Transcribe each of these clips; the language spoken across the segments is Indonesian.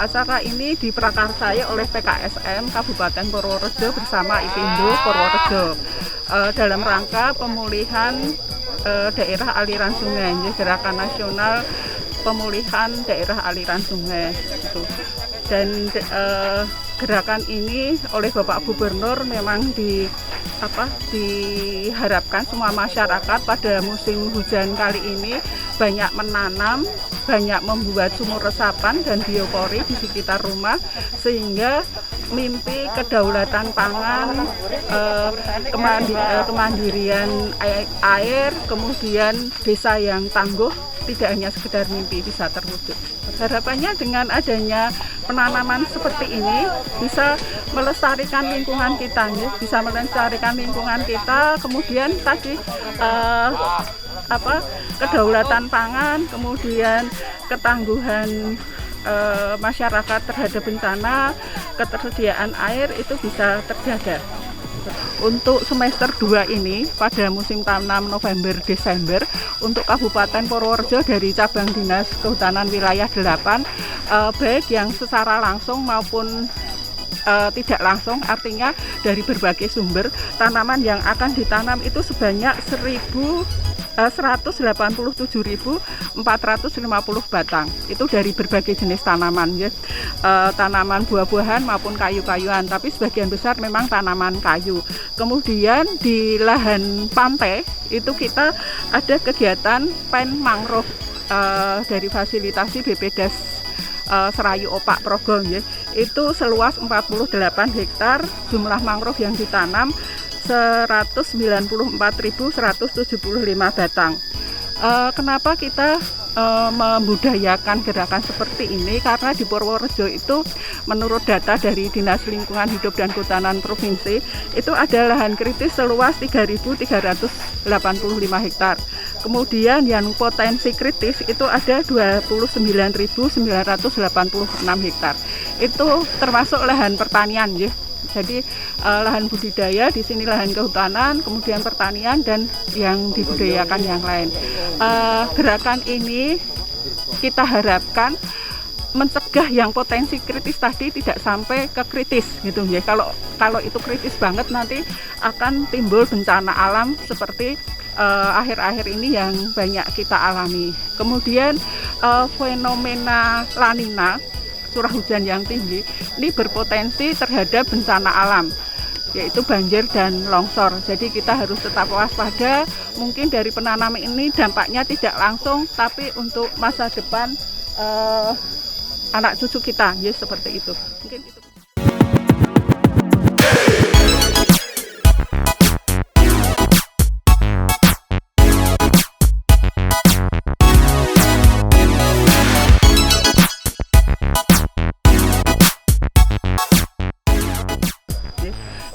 acara ini diprakarsai oleh PKSM Kabupaten Purworejo bersama IPindo Purworejo dalam rangka pemulihan daerah aliran sungai, gerakan nasional pemulihan daerah aliran sungai gitu. Dan gerakan ini oleh Bapak Gubernur memang diharapkan semua masyarakat pada musim hujan kali ini banyak menanam, banyak membuat sumur resapan dan biopori di sekitar rumah, sehingga mimpi kedaulatan pangan, kemandirian air, kemudian desa yang tangguh tidak hanya sekedar mimpi, bisa terwujud. Harapannya dengan adanya penanaman seperti ini bisa melestarikan lingkungan kita, ya. Bisa melestarikan lingkungan kita, kemudian tadi kedaulatan pangan, kemudian ketangguhan masyarakat terhadap bencana, ketersediaan air itu bisa terjaga. Untuk semester 2 ini pada musim tanam November-Desember untuk Kabupaten Purworejo dari cabang Dinas Kehutanan Wilayah 8 baik yang secara langsung maupun tidak langsung, artinya dari berbagai sumber, tanaman yang akan ditanam itu sebanyak 187.450 batang. Itu dari berbagai jenis tanaman, ya. Tanaman buah-buahan maupun kayu-kayuan, tapi sebagian besar memang tanaman kayu. Kemudian di lahan pantai itu kita ada kegiatan pen mangrove dari fasilitasi BPDAS Serayu Opak Progo, ya. Itu seluas 48 hektar, jumlah mangrove yang ditanam 194.175 batang. Kenapa kita membudayakan gerakan seperti ini? Karena di Purworejo itu menurut data dari Dinas Lingkungan Hidup dan Kehutanan Provinsi itu ada lahan kritis seluas 3.385 hektar. Kemudian yang potensi kritis itu ada 29.986 hektar. Itu termasuk lahan pertanian, ya. Jadi lahan budidaya, di sini lahan kehutanan, kemudian pertanian, dan yang dibudayakan yang lain. Gerakan ini kita harapkan mencegah yang potensi kritis tadi tidak sampai ke kritis gitu ya. Kalau itu kritis banget nanti akan timbul bencana alam seperti akhir-akhir ini yang banyak kita alami. Kemudian fenomena La Nina, curah hujan yang tinggi, ini berpotensi terhadap bencana alam, yaitu banjir dan longsor. Jadi kita harus tetap waspada. Mungkin dari penanaman ini dampaknya tidak langsung, tapi untuk masa depan anak cucu kita, ya, seperti itu. Mungkin itu.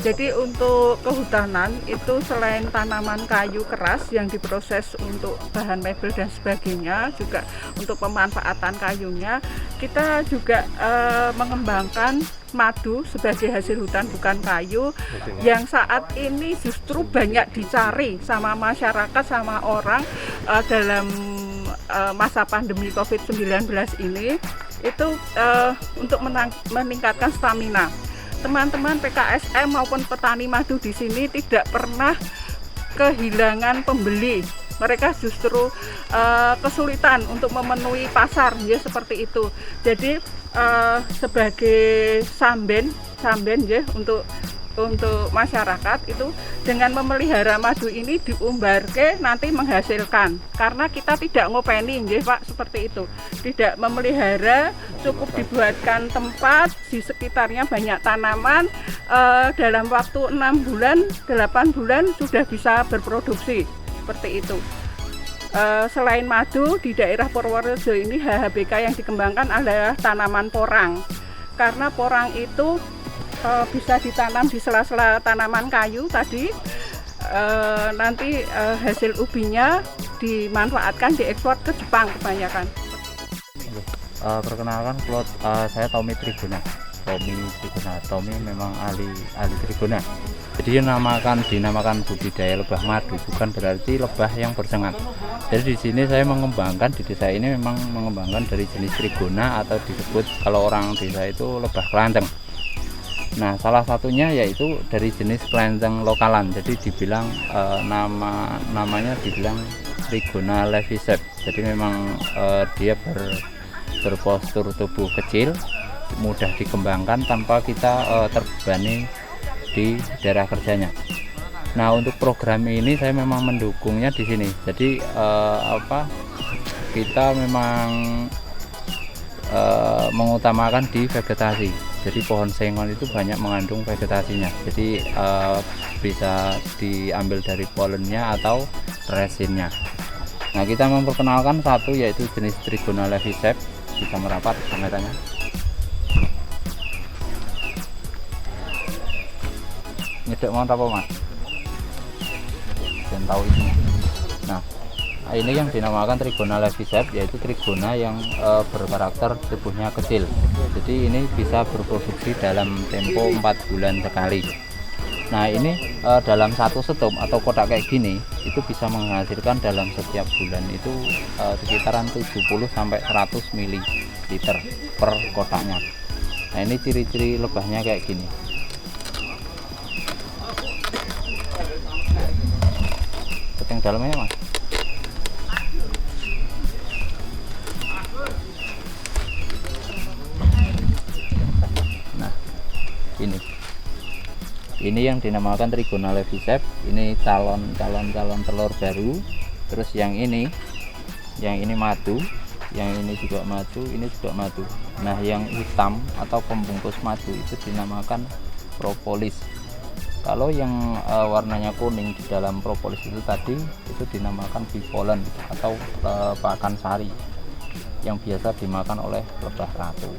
Jadi untuk kehutanan itu selain tanaman kayu keras yang diproses untuk bahan mebel dan sebagainya, juga untuk pemanfaatan kayunya, kita juga mengembangkan madu sebagai hasil hutan bukan kayu yang saat ini justru banyak dicari sama masyarakat, sama orang dalam masa pandemi COVID-19 ini, itu untuk meningkatkan stamina. Teman-teman PKSM maupun petani madu di sini tidak pernah kehilangan pembeli. Mereka justru kesulitan untuk memenuhi pasar, ya, seperti itu. Jadi sebagai samben ya untuk masyarakat itu dengan memelihara madu ini diumbarke nanti menghasilkan, karena kita tidak ngopeni, ya, Pak, seperti itu. Tidak memelihara, cukup dibuatkan tempat di sekitarnya banyak tanaman, dalam waktu 6 bulan 8 bulan sudah bisa berproduksi seperti itu. Selain madu, di daerah Purworejo ini HHBK yang dikembangkan adalah tanaman porang, karena porang itu bisa ditanam di sela-sela tanaman kayu tadi. Nanti hasil ubinya dimanfaatkan, diekspor ke Jepang kebanyakan. Perkenalkan, saya Tommy Trigona. Tommy memang ahli Trigona. Jadi dinamakan budidaya lebah madu, bukan berarti lebah yang bersengat. Jadi di sini saya mengembangkan, di desa ini memang mengembangkan dari jenis trigona atau disebut kalau orang desa itu lebah kelanceng. Nah, salah satunya yaitu dari jenis kelanceng lokalan. Jadi dibilang namanya dibilang Trigona levisep. Jadi memang dia berpostur tubuh kecil, mudah dikembangkan tanpa kita terbebani di daerah kerjanya. Nah, untuk program ini saya memang mendukungnya di sini. Jadi kita memang mengutamakan di vegetasi. Jadi pohon sengon itu banyak mengandung vegetasinya. Jadi bisa diambil dari polennya atau resinnya. Nah, kita memperkenalkan satu yaitu jenis Trigona levisep. Bisa merapat kameranya. Nyedek mau apa mas? Dan tahu ini. Nah, ini yang dinamakan Trigona levisep, yaitu Trigona yang berkarakter tubuhnya kecil. Jadi ini bisa berproduksi dalam tempo 4 bulan sekali. Nah, ini dalam satu setup atau kotak kayak gini itu bisa menghasilkan dalam setiap bulan itu sekitaran 70 sampai 100 ml per kotaknya. Nah, ini ciri-ciri lebahnya kayak gini. Yang dalamnya mas. Nah, ini yang dinamakan Trigona levisep. Ini calon telur baru. Terus yang ini madu, yang ini juga madu, ini juga madu. Nah, yang hitam atau pembungkus madu itu dinamakan propolis. Kalau yang warnanya kuning di dalam propolis itu tadi itu dinamakan bipolen atau pakan sari yang biasa dimakan oleh lebah ratu.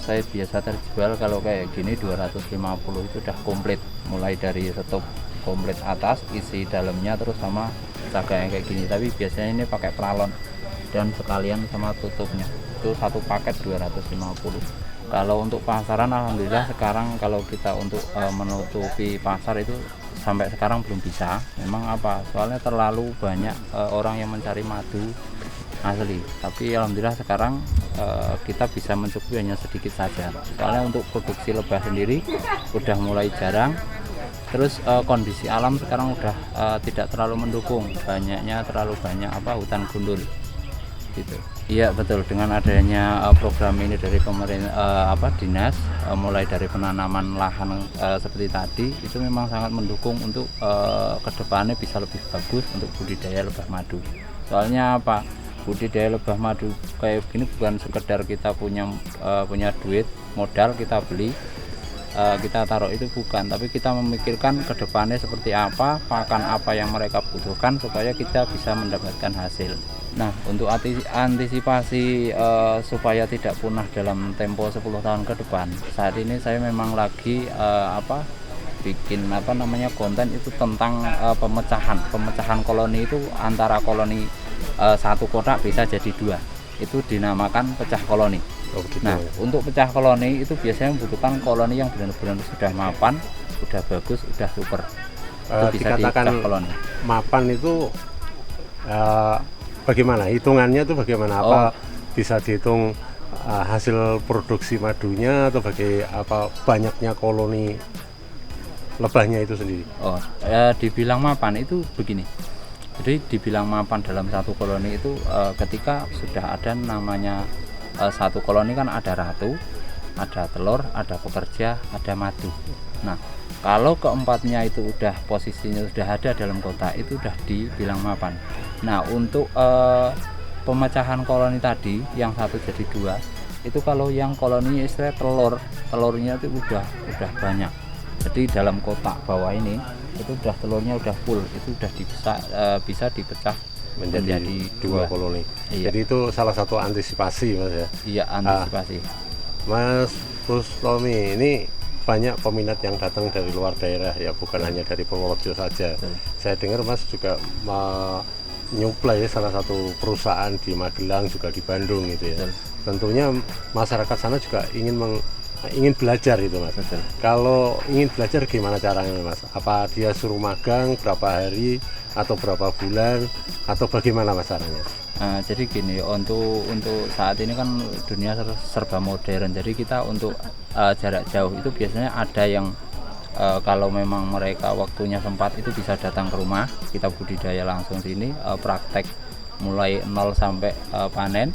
Saya biasa terjual kalau kayak gini 250 itu udah komplit, mulai dari setup komplit atas, isi dalamnya terus sama caga yang kayak gini. Tapi biasanya ini pakai pralon dan sekalian sama tutupnya. Itu satu paket 250. Kalau untuk pasaran alhamdulillah sekarang kalau kita untuk menutupi pasar itu sampai sekarang belum bisa. Memang soalnya terlalu banyak orang yang mencari madu asli. Tapi alhamdulillah sekarang kita bisa mencukupi hanya sedikit saja. Soalnya untuk produksi lebah sendiri udah mulai jarang. Terus kondisi alam sekarang udah tidak terlalu mendukung, terlalu banyak hutan gundul gitu. Iya betul, dengan adanya program ini dari pemerintah dinas, mulai dari penanaman lahan seperti tadi itu memang sangat mendukung untuk kedepannya bisa lebih bagus untuk budidaya lebah madu. Soalnya budidaya lebah madu kayak begini bukan sekedar kita punya duit modal kita beli kita taruh, itu bukan, tapi kita memikirkan kedepannya seperti apa, pakan apa yang mereka butuhkan supaya kita bisa mendapatkan hasil. Nah, untuk antisipasi supaya tidak punah dalam tempo 10 tahun ke depan, saat ini saya memang lagi bikin konten itu tentang pemecahan koloni. Itu antara koloni satu kotak bisa jadi 2, itu dinamakan pecah koloni. Nah, untuk pecah koloni itu biasanya membutuhkan koloni yang benar-benar sudah mapan, sudah bagus, sudah super. Itu bisa dikatakan koloni. Mapan itu bagaimana hitungannya itu bagaimana? Bisa dihitung hasil produksi madunya atau banyaknya koloni lebahnya itu sendiri? Dibilang mapan itu begini. Jadi dibilang mapan dalam satu koloni itu ketika sudah ada namanya satu koloni kan ada ratu, ada telur, ada pekerja, ada madu. Nah, kalau keempatnya itu udah posisinya sudah ada dalam kotak itu udah dibilang mapan. Nah, untuk pemecahan koloni tadi yang satu jadi 2 itu kalau yang koloni istilah telurnya itu udah banyak. Jadi dalam kotak bawah ini itu udah telurnya udah full, itu udah bisa dipecah menjadi 2 koloni. Iya. Jadi itu salah satu antisipasi mas ya. Iya, antisipasi. Mas Ruslomi, ini banyak peminat yang datang dari luar daerah ya, bukan hanya dari Purworejo saja. Saya dengar mas juga nyuplai salah satu perusahaan di Magelang juga di Bandung gitu ya. Betul. Tentunya masyarakat sana juga ingin belajar itu Mas. Betul. Kalau ingin belajar gimana caranya Mas? Apa dia suruh magang berapa hari atau berapa bulan atau bagaimana Mas caranya? Jadi gini, untuk saat ini kan dunia serba modern. Jadi kita untuk jarak jauh itu biasanya ada yang kalau memang mereka waktunya sempat itu bisa datang ke rumah, kita budidaya langsung sini, praktek mulai nol sampai panen.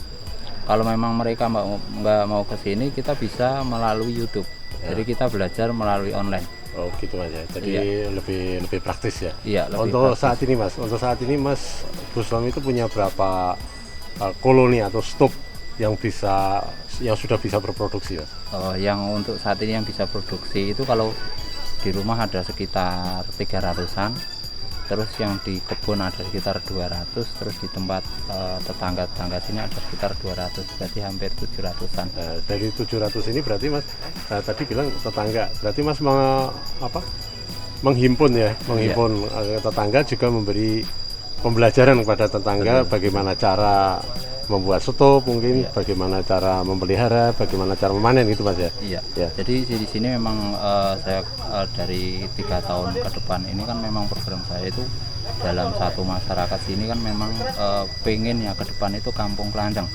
Kalau memang mereka nggak mau ke sini, kita bisa melalui YouTube. Jadi kita belajar melalui online. Oh gitu Mas ya. Jadi lebih praktis ya. Iya, lebih Untuk praktis. saat ini Mas Ruslam itu punya berapa koloni atau stok yang sudah bisa berproduksi Mas? Yang untuk saat ini yang bisa produksi itu kalau di rumah ada sekitar 300-an, terus yang di kebun ada sekitar 200, terus di tempat tetangga-tetangga sini ada sekitar 200, berarti hampir 700-an. Dari 700 ini berarti Mas tadi bilang tetangga, berarti Mas menghimpun tetangga juga memberi pembelajaran kepada tetangga. Betul. Bagaimana cara membuat stop mungkin, Iya. bagaimana cara memelihara, bagaimana cara memanen gitu Mas ya. Iya. Ya. Jadi di sini memang saya dari 3 tahun ke depan ini kan memang program saya itu dalam satu masyarakat sini kan memang pengen ya ke depan itu kampung kelanjang.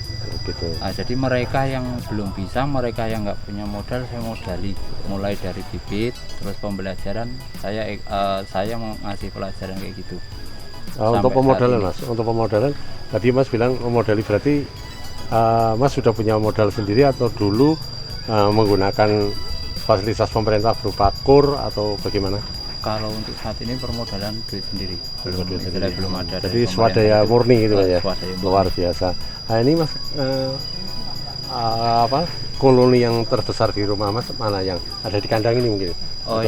Gitu. Jadi mereka yang belum bisa, mereka yang nggak punya modal, saya modali mulai dari bibit, terus pembelajaran saya mau ngasih pelajaran kayak gitu. Untuk Sampai pemodalan saat Mas, untuk pemodalan tadi Mas bilang memodali, berarti Mas sudah punya modal sendiri atau dulu menggunakan fasilitas pemerintah berupa KUR atau bagaimana? Kalau untuk saat ini permodalan duit sendiri, Duit sendiri. belum ada. Jadi dari swadaya pemerintah. murni gitu Mas ya. Swadaya murni. Luar biasa. Nah ini Mas koloni yang terbesar di rumah Mas mana yang ada di kandang ini mungkin? Atau-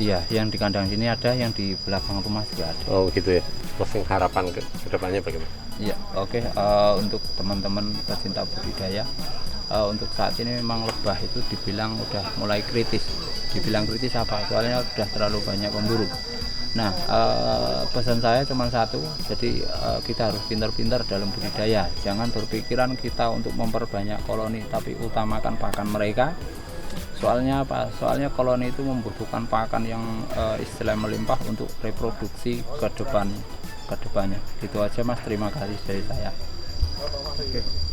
yang di kandang sini ada, yang di belakang rumah juga ada. Oh gitu ya. Terus harapan ke depannya bagaimana? Iya, oke. Untuk teman-teman pecinta budidaya, untuk saat ini memang lebah itu dibilang udah mulai kritis. Dibilang kritis apa? Soalnya udah terlalu banyak pemburu. Nah, pesan saya cuma satu, jadi kita harus pintar-pintar dalam budidaya. Jangan berpikiran kita untuk memperbanyak koloni, tapi utamakan pakan mereka. Soalnya apa? Soalnya koloni itu membutuhkan pakan yang istilah melimpah untuk reproduksi ke depannya. Gitu aja Mas, terima kasih dari saya. Oke.